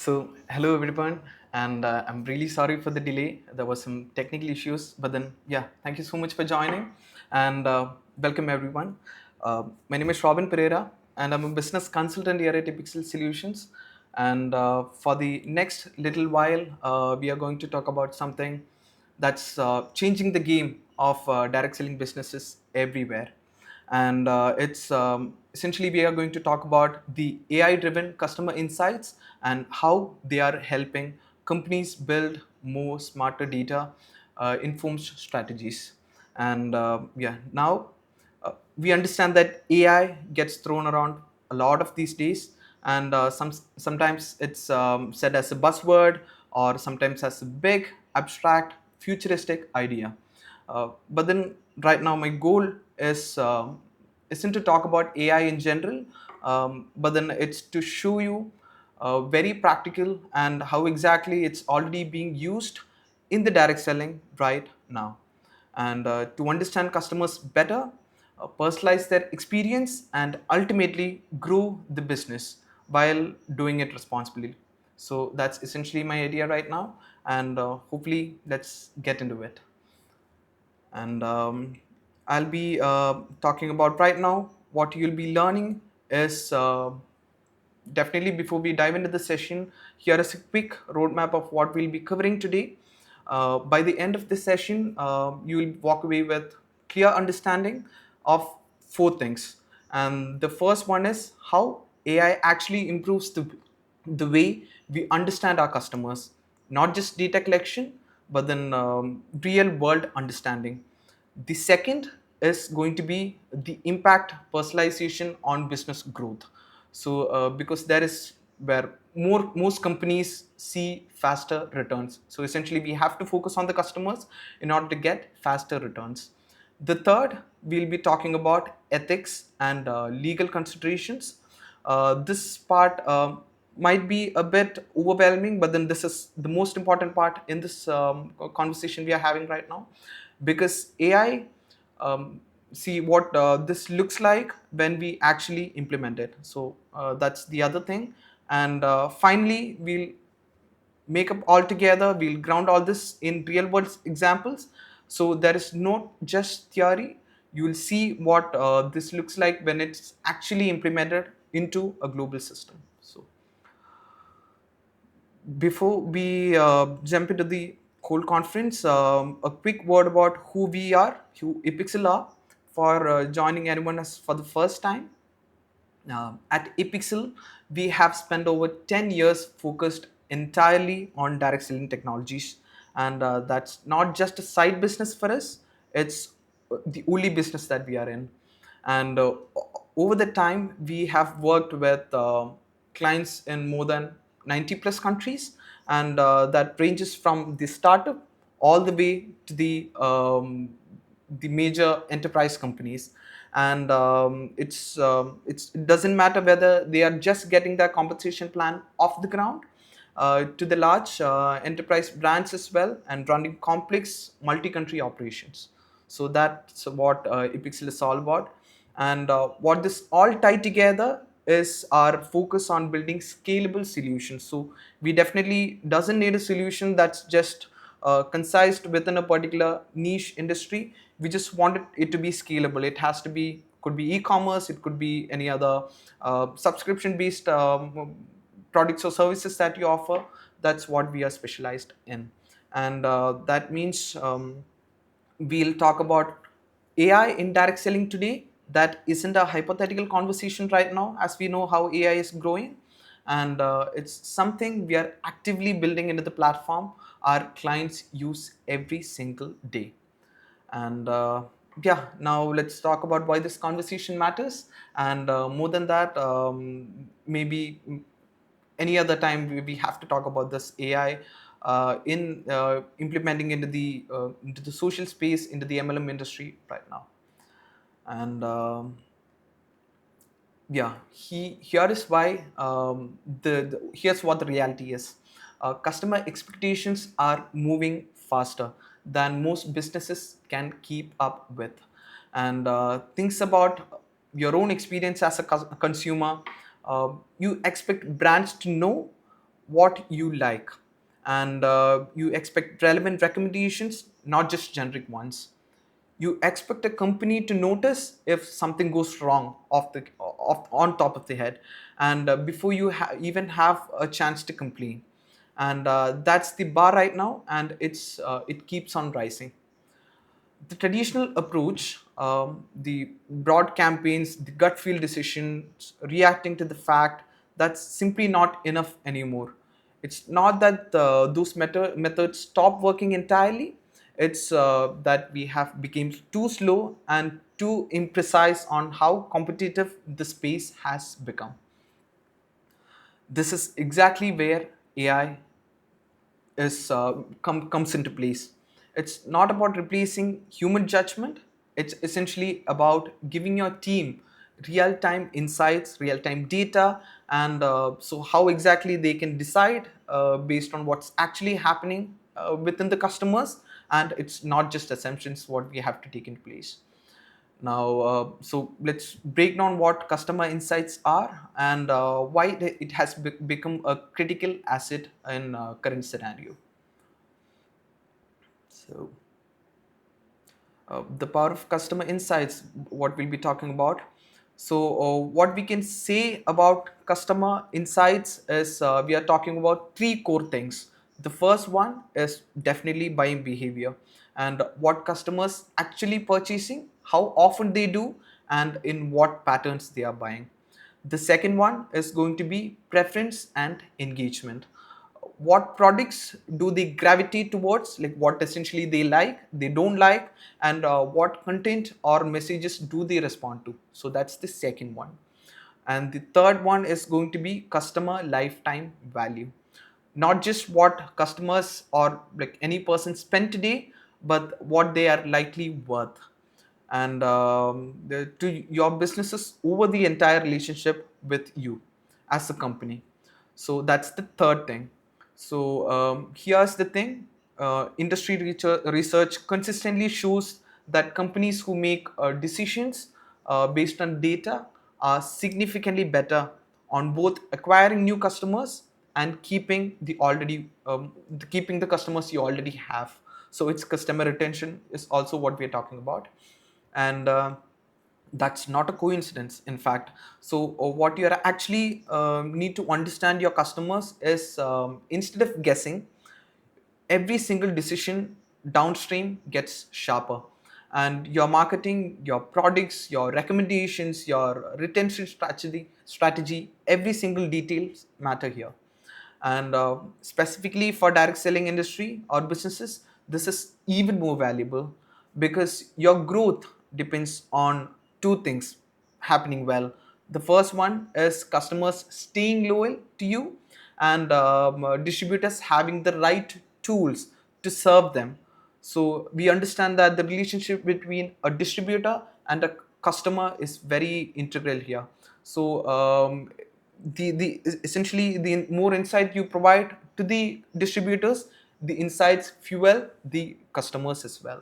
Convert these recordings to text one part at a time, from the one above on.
Hello everyone, and I'm really sorry for the delay. There was some technical issues, but then, yeah, thank you so much for joining, and welcome everyone. My name is Robin Pereira, and I'm a business consultant here at Epixel Solutions. And for the next little while, we are going to talk about something that's changing the game of direct selling businesses everywhere. And it's essentially we are going to talk about the AI driven customer insights and how they are helping companies build more smarter data informed strategies. And now we understand that AI gets thrown around a lot of these days, and sometimes it's said as a buzzword or sometimes as a big, abstract, futuristic idea. But then, right now, my goal is isn't to talk about AI in general, but then it's to show you very practical and how exactly it's already being used in the direct selling right now, and to understand customers better, personalize their experience, and ultimately grow the business while doing it responsibly. So that's essentially my idea right now, and hopefully, let's get into it. And I'll be talking about right now. What you'll be learning is definitely, before we dive into the session, here is a quick roadmap of what we'll be covering today. By the end of this session, you will walk away with clear understanding of four things. And the first one is how AI actually improves the way we understand our customers, not just data collection, but then real world understanding. The second is going to be the impact personalization on business growth. So, because there is where most companies see faster returns. So, essentially, we have to focus on the customers in order to get faster returns. The third, we'll be talking about ethics and legal considerations. This part might be a bit overwhelming, but then this is the most important part in this conversation we are having right now, because AI, see what this looks like when we actually implement it. So that's the other thing. And finally, we'll make up all together, we'll ground all this in real world examples. So there is not just theory, you will see what this looks like when it's actually implemented into a global system. So before we jump into the whole conference, a quick word about who we are, who Epixel are, for joining anyone as for the first time. At Epixel, we have spent over 10 years focused entirely on direct selling technologies. And that's not just a side business for us, it's the only business that we are in. And over the time, we have worked with clients in more than 90 plus countries. And that ranges from the startup all the way to the major enterprise companies. And it doesn't matter whether they are just getting their compensation plan off the ground, to the large enterprise brands as well, and running complex multi-country operations. So that's what Epixel is all about. And what this all tied together is our focus on building scalable solutions. So we definitely doesn't need a solution that's just concised within a particular niche industry. We just want it to be scalable. It has to be, could be e-commerce, it could be any other subscription based products or services that you offer. That's what we are specialized in. And that means we'll talk about AI in direct selling today. That isn't a hypothetical conversation right now, as we know how AI is growing. And it's something we are actively building into the platform our clients use every single day. And now let's talk about why this conversation matters. And more than that, maybe any other time we have to talk about this AI in implementing into the social space, into the MLM industry right now. And here is why, here's what the reality is. Customer expectations are moving faster than most businesses can keep up with. And things about your own experience as a consumer, you expect brands to know what you like, and you expect relevant recommendations, not just generic ones. You expect a company to notice if something goes wrong on top of the head, and before you even have a chance to complain. And that's the bar right now, and it keeps on rising. The traditional approach, the broad campaigns, the gut feel decisions, reacting to the fact, that's simply not enough anymore. It's not that those methods stop working entirely. It's that we have become too slow and too imprecise on how competitive the space has become. This is exactly where AI comes into place. It's not about replacing human judgment. It's essentially about giving your team real-time insights, real-time data, and so how exactly they can decide based on what's actually happening within the customers. And it's not just assumptions what we have to take in place. Now, so let's break down what customer insights are and why it has become a critical asset in current scenario. So, the power of customer insights, what we'll be talking about. So, what we can say about customer insights is we are talking about three core things. The first one is definitely buying behavior and what customers actually purchasing, how often they do, and in what patterns they are buying. The second one is going to be preference and engagement. What products do they gravitate towards, like what essentially they like, they don't like, and what content or messages do they respond to. So that's the second one. And the third one is going to be customer lifetime value, not just what customers or like any person spend today, but what they are likely worth, and to your businesses over the entire relationship with you as a company. So that's the third thing. So here's the thing. Industry research consistently shows that companies who make decisions based on data are significantly better on both acquiring new customers and keeping the customers you already have. So it's customer retention is also what we're talking about. And that's not a coincidence, in fact. So what you are actually need to understand your customers is, instead of guessing, every single decision downstream gets sharper, and your marketing, your products, your recommendations, your retention strategy, every single details matter here. And specifically for direct selling industry or businesses, this is even more valuable because your growth depends on two things happening well. The first one is customers staying loyal to you, and distributors having the right tools to serve them. So we understand that the relationship between a distributor and a customer is very integral here. So the essentially, the more insight you provide to the distributors, the insights fuel the customers as well.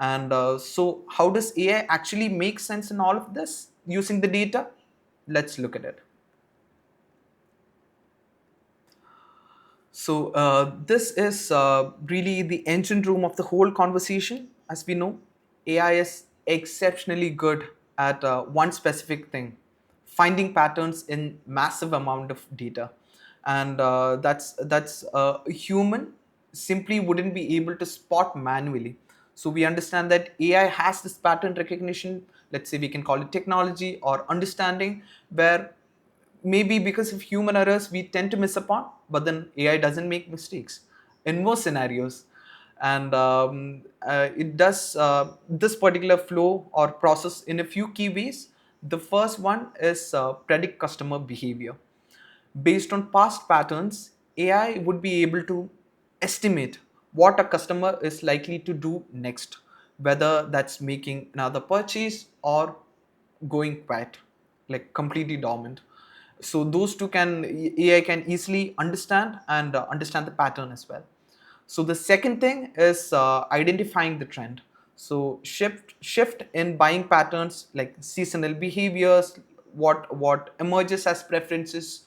And so how does AI actually make sense in all of this using the data? Let's look at it. So this is really the engine room of the whole conversation. As we know, AI is exceptionally good at one specific thing: finding patterns in massive amount of data, and that's a human simply wouldn't be able to spot manually. So we understand that AI has this pattern recognition. Let's say we can call it technology or understanding, where maybe because of human errors we tend to miss upon, but then AI doesn't make mistakes in most scenarios. And it does this particular flow or process in a few key ways. The first one is predict customer behavior. Based on past patterns, AI would be able to estimate what a customer is likely to do next, whether that's making another purchase or going quiet, like completely dormant. So those two can AI can easily understand, and understand the pattern as well. So the second thing is identifying the trend. So shift in buying patterns, like seasonal behaviors, what emerges as preferences,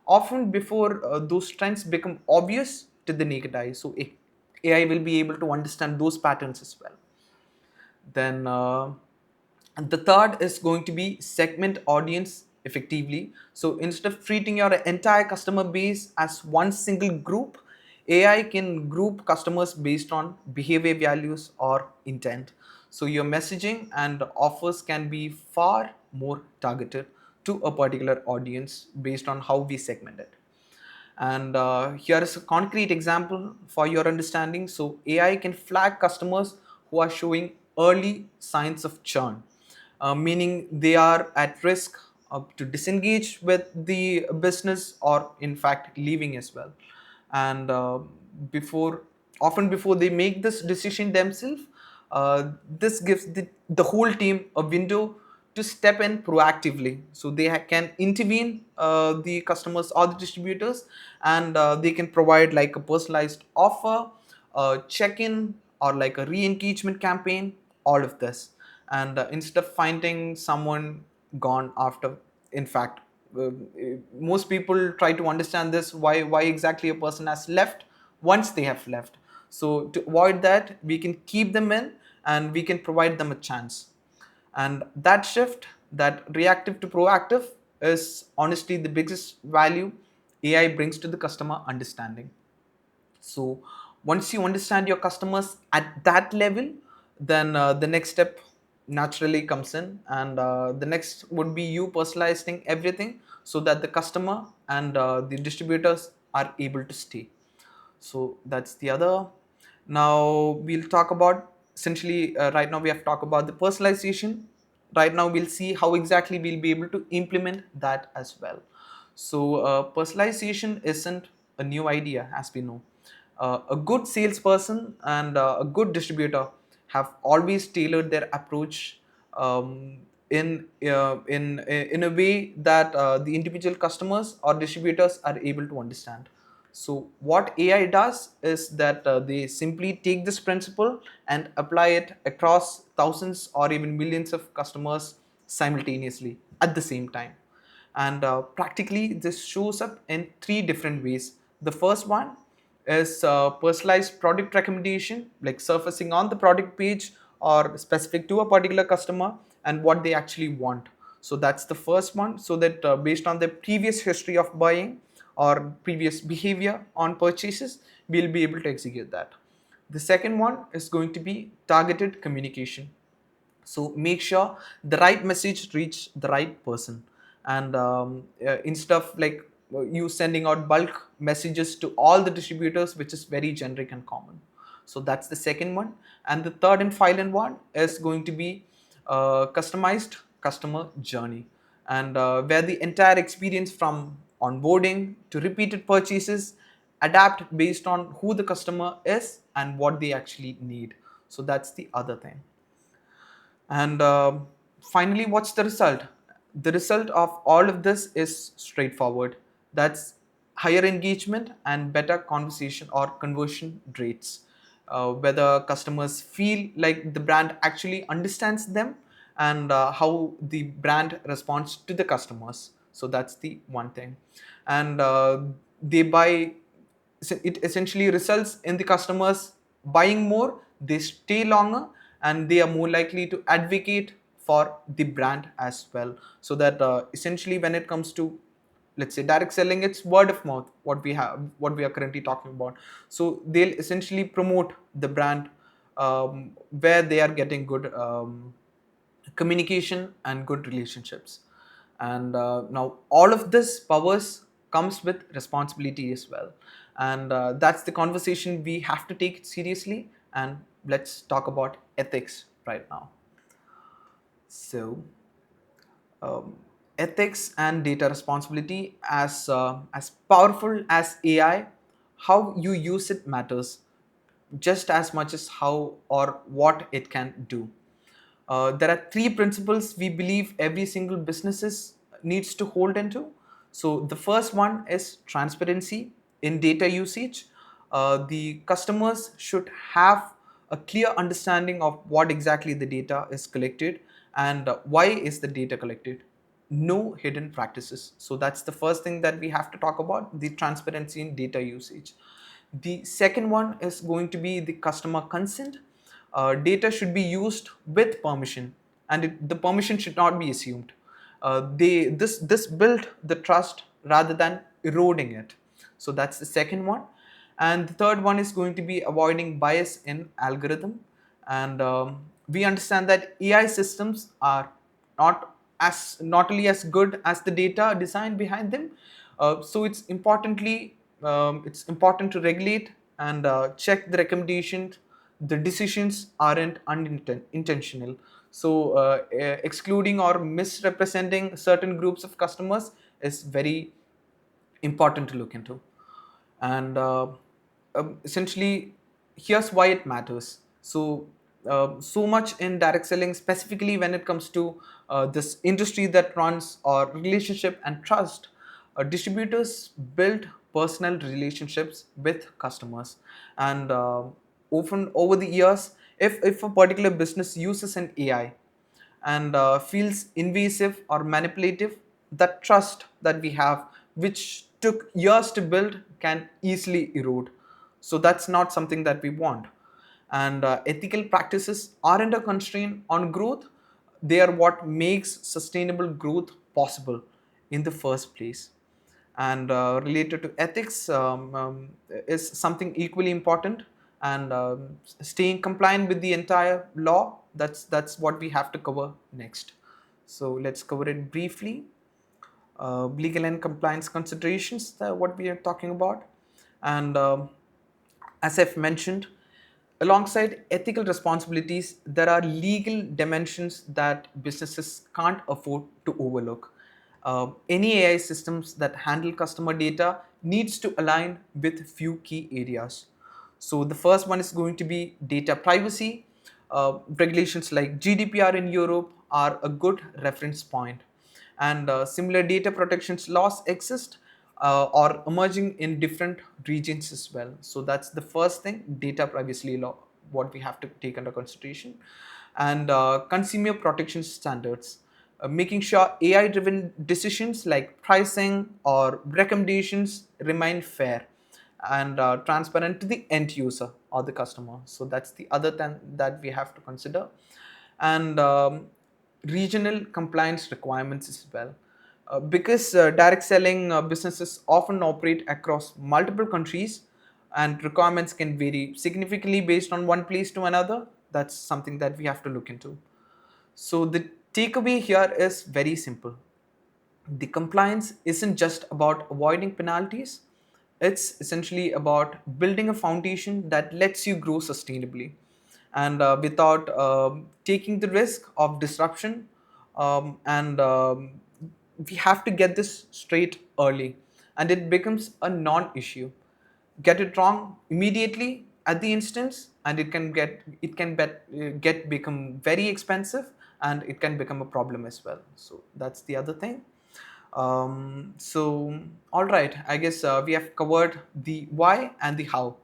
often before those trends become obvious to the naked eye. So AI will be able to understand those patterns as well. Then and the third is going to be segment audience effectively. So instead of treating your entire customer base as one single group, AI can group customers based on behavior values or intent. So your messaging and offers can be far more targeted to a particular audience based on how we segment it. And here is a concrete example for your understanding. So AI can flag customers who are showing early signs of churn, meaning they are at risk to disengage with the business or in fact leaving as well. And before often before they make this decision themselves, this gives the whole team a window to step in proactively, so they can intervene the customers or the distributors, and they can provide like a personalized offer, a check-in, or like a re-engagement campaign, all of this. And instead of finding someone gone after, in fact, uh, most people try to understand this, why exactly a person has left once they have left. So to avoid that, we can keep them in and we can provide them a chance. And that shift, that reactive to proactive, is honestly the biggest value AI brings to the customer understanding. So once you understand your customers at that level, then the next step naturally comes in, and the next would be you personalizing everything so that the customer and the distributors are able to stay. So that's the other. Now we'll talk about, essentially, right now we have talked about the personalization. Right now we'll see how exactly we'll be able to implement that as well. So personalization isn't a new idea, as we know. A good salesperson and a good distributor have always tailored their approach um, in a way that the individual customers or distributors are able to understand. So what AI does is that they simply take this principle and apply it across thousands or even millions of customers simultaneously at the same time. And practically this shows up in three different ways. The first one is personalized product recommendation, like surfacing on the product page or specific to a particular customer and what they actually want. So that's the first one, so that based on the previous history of buying or previous behavior on purchases, we'll be able to execute that. The second one is going to be targeted communication. So make sure the right message reach the right person, and instead of like you sending out bulk messages to all the distributors, which is very generic and common. So that's the second one. And the third and final one is going to be customized customer journey, and where the entire experience from onboarding to repeated purchases adapt based on who the customer is and what they actually need. So that's the other thing. And finally, what's the result? The result of all of this is straightforward. That's higher engagement and better conversation or conversion rates. Whether customers feel like the brand actually understands them, and how the brand responds to the customers. So that's the one thing. And they buy, so it essentially results in the customers buying more, they stay longer, and they are more likely to advocate for the brand as well. So that essentially when it comes to, let's say, direct selling, it's word of mouth, what we are currently talking about. So they'll essentially promote the brand where they are getting good communication and good relationships. And now all of this powers comes with responsibility as well, and that's the conversation we have to take it seriously. And let's talk about ethics right now. So ethics and data responsibility, as powerful as AI, how you use it matters just as much as how or what it can do. There are three principles we believe every single businesses needs to hold into. So the first one is transparency in data usage. The customers should have a clear understanding of what exactly the data is collected and why is the data collected. no hidden practices. So that's the first thing that we have to talk about, the transparency in data usage. The second one is going to be the customer consent. Data should be used with permission, and the permission should not be assumed. This built the trust rather than eroding it. So that's the second one. And the third one is going to be avoiding bias in algorithm. And we understand that AI systems are not only as good as the data design behind them. So it's important to regulate and check the recommendations. The decisions aren't unintentional. So excluding or misrepresenting certain groups of customers is very important to look into. And essentially, here's why it matters. So much in direct selling, specifically when it comes to this industry that runs or relationship and trust, distributors build personal relationships with customers. And often over the years, if a particular business uses an AI and feels invasive or manipulative, that trust that we have, which took years to build, can easily erode. So that's not something that we want. And ethical practices aren't a constraint on growth, they are what makes sustainable growth possible in the first place. And related to ethics is something equally important. And staying compliant with the entire law, that's what we have to cover next. So let's cover it briefly. Legal and compliance considerations, what we are talking about. And as I've mentioned, alongside ethical responsibilities, there are legal dimensions that businesses can't afford to overlook. Any AI systems that handle customer data needs to align with few key areas. So the first one is going to be data privacy. Regulations like GDPR in Europe are a good reference point, and similar data protections laws exist or emerging in different regions as well. So that's the first thing, data privacy law, what we have to take under consideration. And consumer protection standards, making sure AI driven decisions like pricing or recommendations remain fair and transparent to the end user or the customer. So that's the other thing that we have to consider. And regional compliance requirements as well. Because direct selling businesses often operate across multiple countries, and requirements can vary significantly based on one place to another. That's something that we have to look into. So the takeaway here is very simple. The compliance isn't just about avoiding penalties, it's essentially about building a foundation that lets you grow sustainably and without taking the risk of disruption. And we have to get this straight early, and it becomes a non issue. Get it wrong immediately at the instance, and get become very expensive, and it can become a problem as well. So that's the other thing. So all right, I guess we have covered the why and the how.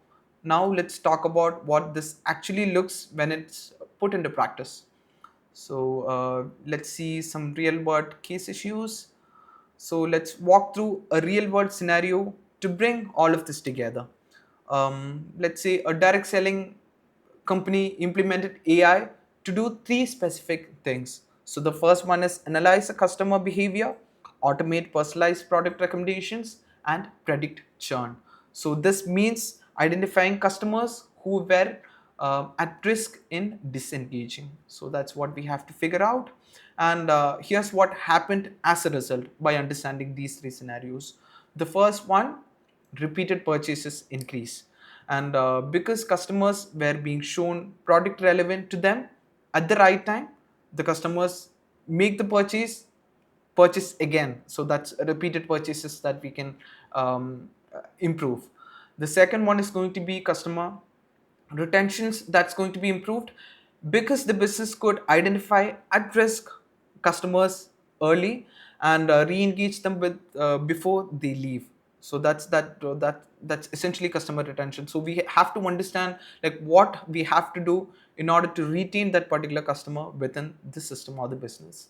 Now let's talk about what this actually looks when it's put into practice. So let's see some real world case issues. So let's walk through a real world scenario to bring all of this together. Let's say a direct selling company implemented AI to do three specific things. So the first one is analyze the customer behavior, automate personalized product recommendations, and predict churn. So this means identifying customers who were at risk in disengaging. So that's what we have to figure out. And here's what happened as a result by understanding these three scenarios. The first one, repeated purchases increase. And because customers were being shown product relevant to them at the right time, the customers make the purchase again. So that's repeated purchases that we can improve. The second one is going to be customer retentions, that's going to be improved because the business could identify at risk customers early and re-engage them with before they leave. So that's essentially customer retention. So we have to understand like what we have to do in order to retain that particular customer within the system or the business.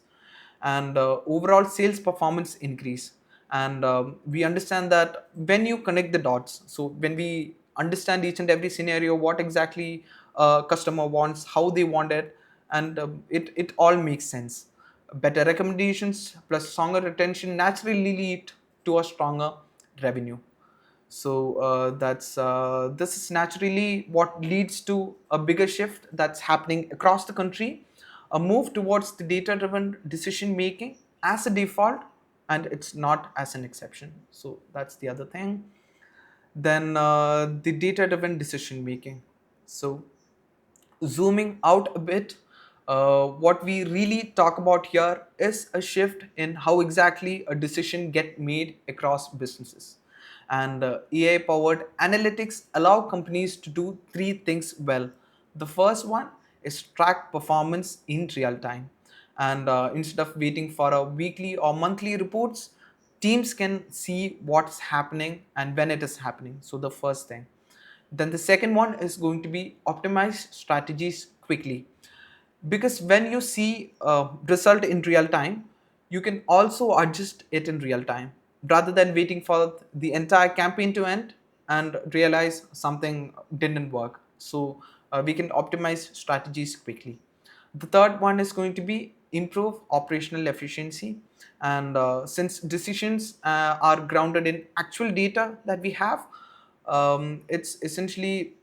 and overall sales performance increase. And we understand that when you connect the dots, so when we understand each and every scenario, what exactly customer wants, how they want it, and it all makes sense. Better recommendations plus stronger retention naturally lead to a stronger revenue. So that's this is naturally what leads to a bigger shift that's happening across the country, a move towards the data driven decision making as a default, and it's not as an exception. So that's the other thing. Then the data driven decision making. So zooming out a bit, what we really talk about here is a shift in how exactly a decision get made across businesses. And AI powered analytics allow companies to do three things well. The first one is track performance in real time. And instead of waiting for a weekly or monthly reports, teams can see what's happening and when it is happening. So the first thing. Then the second one is going to be optimize strategies quickly, because when you see a result in real time, you can also adjust it in real time rather than waiting for the entire campaign to end and realize something didn't work. So we can optimize strategies quickly. The third one is going to be improve operational efficiency. And since decisions are grounded in actual data that we have, it's essentially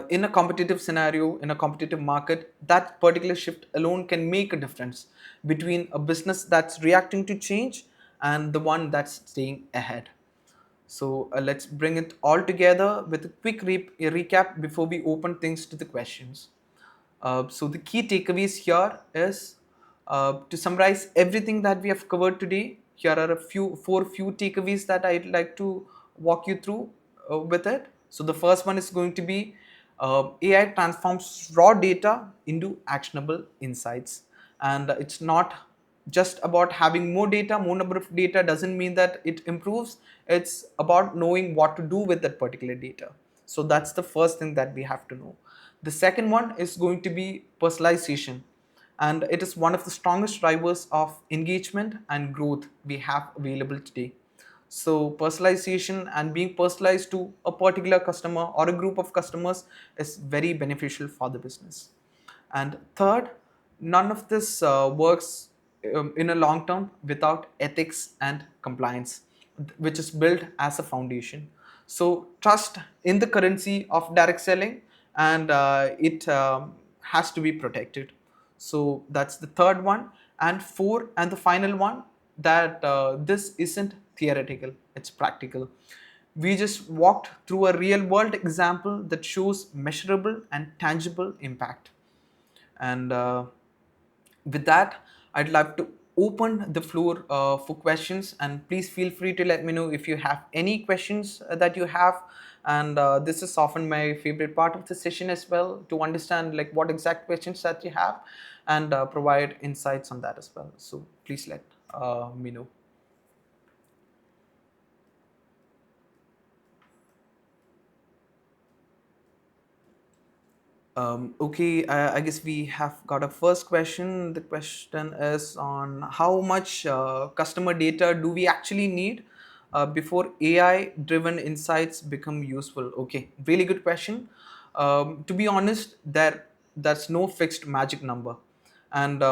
in a competitive scenario, in a competitive market, that particular shift alone can make a difference between a business that's reacting to change and the one that's staying ahead. So let's bring it all together with a quick recap before we open things to the questions. So the key takeaways here is, to summarize everything that we have covered today. Here are a few takeaways that I'd like to walk you through with it. So the first one is going to be, AI transforms raw data into actionable insights, and it's not just about having more data. More number of data doesn't mean that it improves. It's about knowing what to do with that particular data. So that's the first thing that we have to know. The second one is going to be personalization, and it is one of the strongest drivers of engagement and growth we have available today. So personalization and being personalized to a particular customer or a group of customers is very beneficial for the business. And third, none of this works in a long term without ethics and compliance, which is built as a foundation. So trust in the currency of direct selling, and it has to be protected. So that's the third one. And four, and the final one, that this isn't theoretical, it's practical. We just walked through a real world example that shows measurable and tangible impact. And with that, I'd like to open the floor for questions, and please feel free to let me know if you have any questions that you have. And this is often my favorite part of the session as well, to understand like what exact questions that you have, and provide insights on that as well. So please let me know. Okay, I guess we have got a first question. The question is on how much customer data do we actually need before AI driven insights become useful? Okay, really good question. To be honest, that's no fixed magic number, and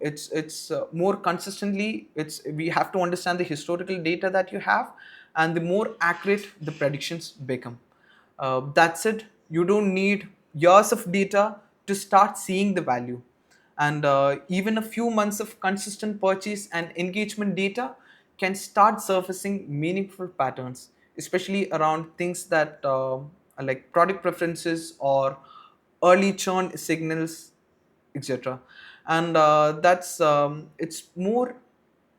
it's more consistently. It's we have to understand the historical data that you have, and the more accurate the predictions become. That's it. You don't need years of data to start seeing the value. And even a few months of consistent purchase and engagement data can start surfacing meaningful patterns, especially around things that are like product preferences or early churn signals, etc. And that's it's more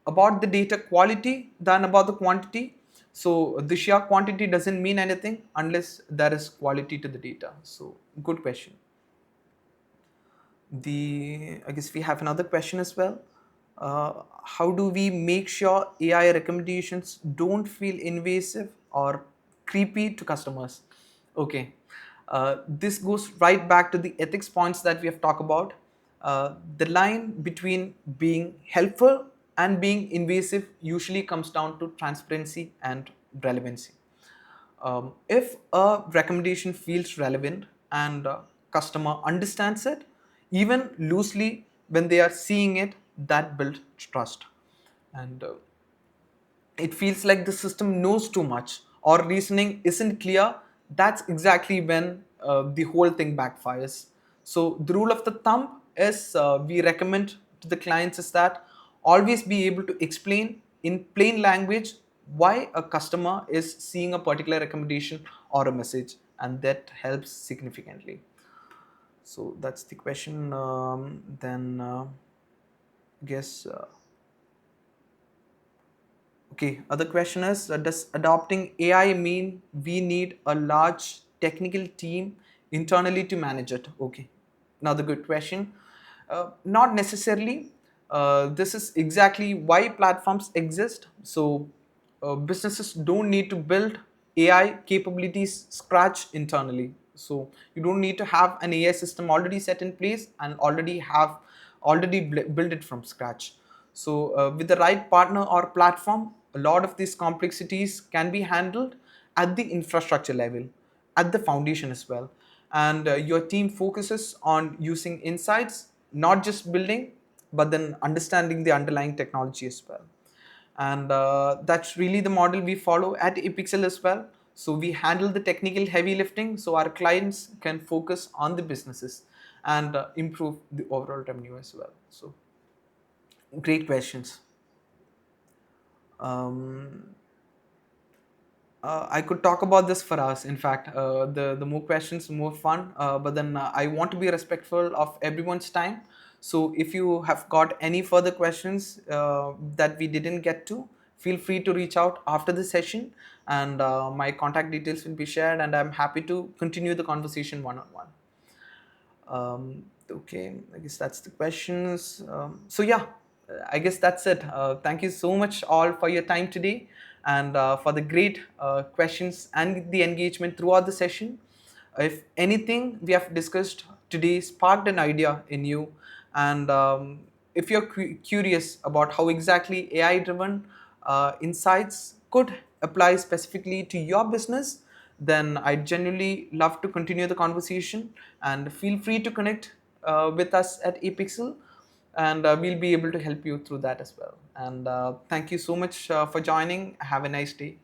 about the data quality than about the quantity. So the sheer quantity doesn't mean anything unless there is quality to the data. So good question. The I guess we have another question as well. How do we make sure AI recommendations don't feel invasive or creepy to customers? Okay, this goes right back to the ethics points that we have talked about. The line between being helpful and being invasive usually comes down to transparency and relevancy. If a recommendation feels relevant and customer understands it, even loosely when they are seeing it, that builds trust. And it feels like the system knows too much or reasoning isn't clear, that's exactly when the whole thing backfires. So the rule of the thumb is we recommend to the clients is that always be able to explain in plain language why a customer is seeing a particular recommendation or a message, and that helps significantly. So that's the question. Then guess Okay, other question is, does adopting AI mean we need a large technical team internally to manage it? Okay, another good question. Not necessarily. This is exactly why platforms exist. So businesses don't need to build AI capabilities scratch internally. So you don't need to have an AI system already set in place and already build it from scratch. So with the right partner or platform, a lot of these complexities can be handled at the infrastructure level, at the foundation as well. And your team focuses on using insights, not just building, but then understanding the underlying technology as well. And that's really the model we follow at Epixel as well. So we handle the technical heavy lifting so our clients can focus on the businesses and improve the overall revenue as well. So great questions. Um, I could talk about this for us. In fact, the more questions, the more fun. But then I want to be respectful of everyone's time. So if you have got any further questions that we didn't get to, feel free to reach out after the session, and my contact details will be shared. And I'm happy to continue the conversation one on one. Okay, I guess that's the questions. So yeah, I guess that's it. Thank you so much all for your time today and for the great questions and the engagement throughout the session. If anything we have discussed today sparked an idea in you, and if you're curious about how exactly AI driven insights could apply specifically to your business, then I'd genuinely love to continue the conversation, and feel free to connect with us at Epixel, and we'll be able to help you through that as well. And thank you so much for joining. Have a nice day.